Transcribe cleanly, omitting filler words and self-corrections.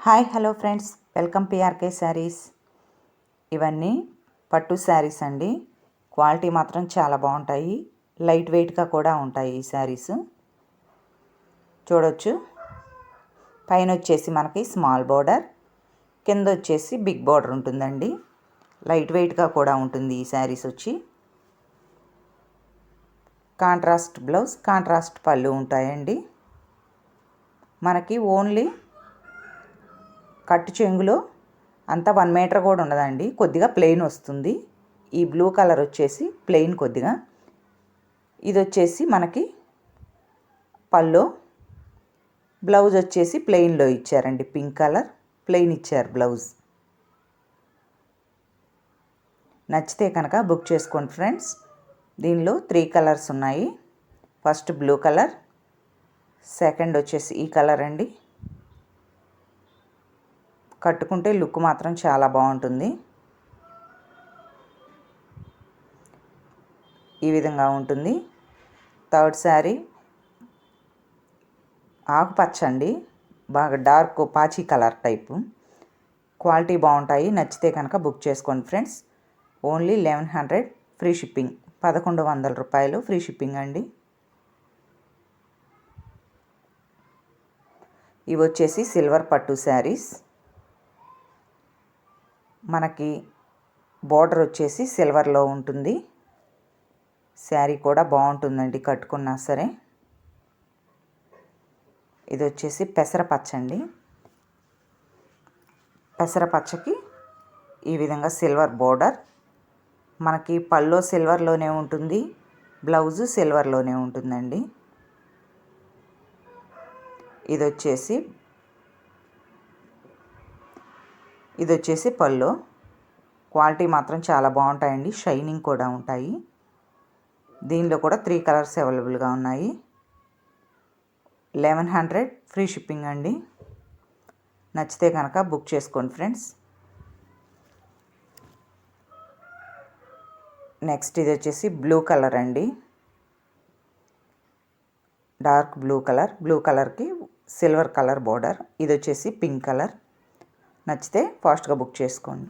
Hi hello friends, welcome PRK saris. ఇవన్నీ పట్టు శారీస్ అండి. క్వాలిటీ మాత్రం చాలా బాగుంటాయి. లైట్ వెయిట్గా కూడా ఉంటాయి ఈ శారీస్. చూడొచ్చు, పైన వచ్చేసి మనకి స్మాల్ బోర్డర్, కింద వచ్చేసి బిగ్ బోర్డర్ ఉంటుందండి. లైట్ వెయిట్గా కూడా ఉంటుంది ఈ శారీస్ వచ్చి. కాంట్రాస్ట్ బ్లౌజ్, కాంట్రాస్ట్ పళ్ళు ఉంటాయండి. మనకి ఓన్లీ కట్టు చెంగులో అంతా 1 మీటర్ కూడా ఉండదండి, కొద్దిగా ప్లెయిన్ వస్తుంది. ఈ బ్లూ కలర్ వచ్చేసి ప్లెయిన్ కొద్దిగా. ఇది వచ్చేసి మనకి పళ్ళు. బ్లౌజ్ వచ్చేసి ప్లెయిన్లో ఇచ్చారండి, పింక్ కలర్ ప్లెయిన్ ఇచ్చారు బ్లౌజ్. నచ్చితే కనుక బుక్ చేసుకోండి ఫ్రెండ్స్. దీనిలో 3 కలర్స్ ఉన్నాయి. ఫస్ట్ బ్లూ కలర్, సెకండ్ వచ్చేసి ఈ కలర్ అండి. కట్టుకుంటే లుక్ మాత్రం చాలా బాగుంటుంది. ఈ విధంగా ఉంటుంది. థర్డ్ శారీ ఆకుపచ్చ అండి, బాగా డార్క్ పాచి కలర్ టైపు. క్వాలిటీ బాగుంటాయి. నచ్చితే కనుక బుక్ చేసుకోండి ఫ్రెండ్స్. ఓన్లీ 1100 ఫ్రీ షిప్పింగ్, 1100 రూపాయలు ఫ్రీ షిప్పింగ్ అండి. ఇవి వచ్చేసి సిల్వర్ పట్టు శారీస్. మనకి బోర్డర్ వచ్చేసి సిల్వర్లో ఉంటుంది. శారీ కూడా బాగుంటుందండి కట్టుకున్నా సరే. ఇది వచ్చేసి పెసరపచ్చ అండి. పెసరపచ్చకి ఈ విధంగా సిల్వర్ బోర్డర్. మనకి పళ్ళు సిల్వర్లోనే ఉంటుంది, బ్లౌజు సిల్వర్లోనే ఉంటుందండి. ఇది వచ్చేసి పళ్ళు. క్వాలిటీ మాత్రం చాలా బాగుంటాయండి, షైనింగ్ కూడా ఉంటాయి. దీనిలో కూడా 3 కలర్స్ అవైలబుల్గా ఉన్నాయి. 1100 ఫ్రీ షిప్పింగ్ అండి. నచ్చితే కనుక బుక్ చేసుకోండి ఫ్రెండ్స్. నెక్స్ట్ ఇది వచ్చేసి బ్లూ కలర్ అండి, డార్క్ బ్లూ కలర్కి సిల్వర్ కలర్ బోర్డర్. ఇది వచ్చేసి పింక్ కలర్. నచ్చితే ఫాస్ట్గా బుక్ చేసుకోండి.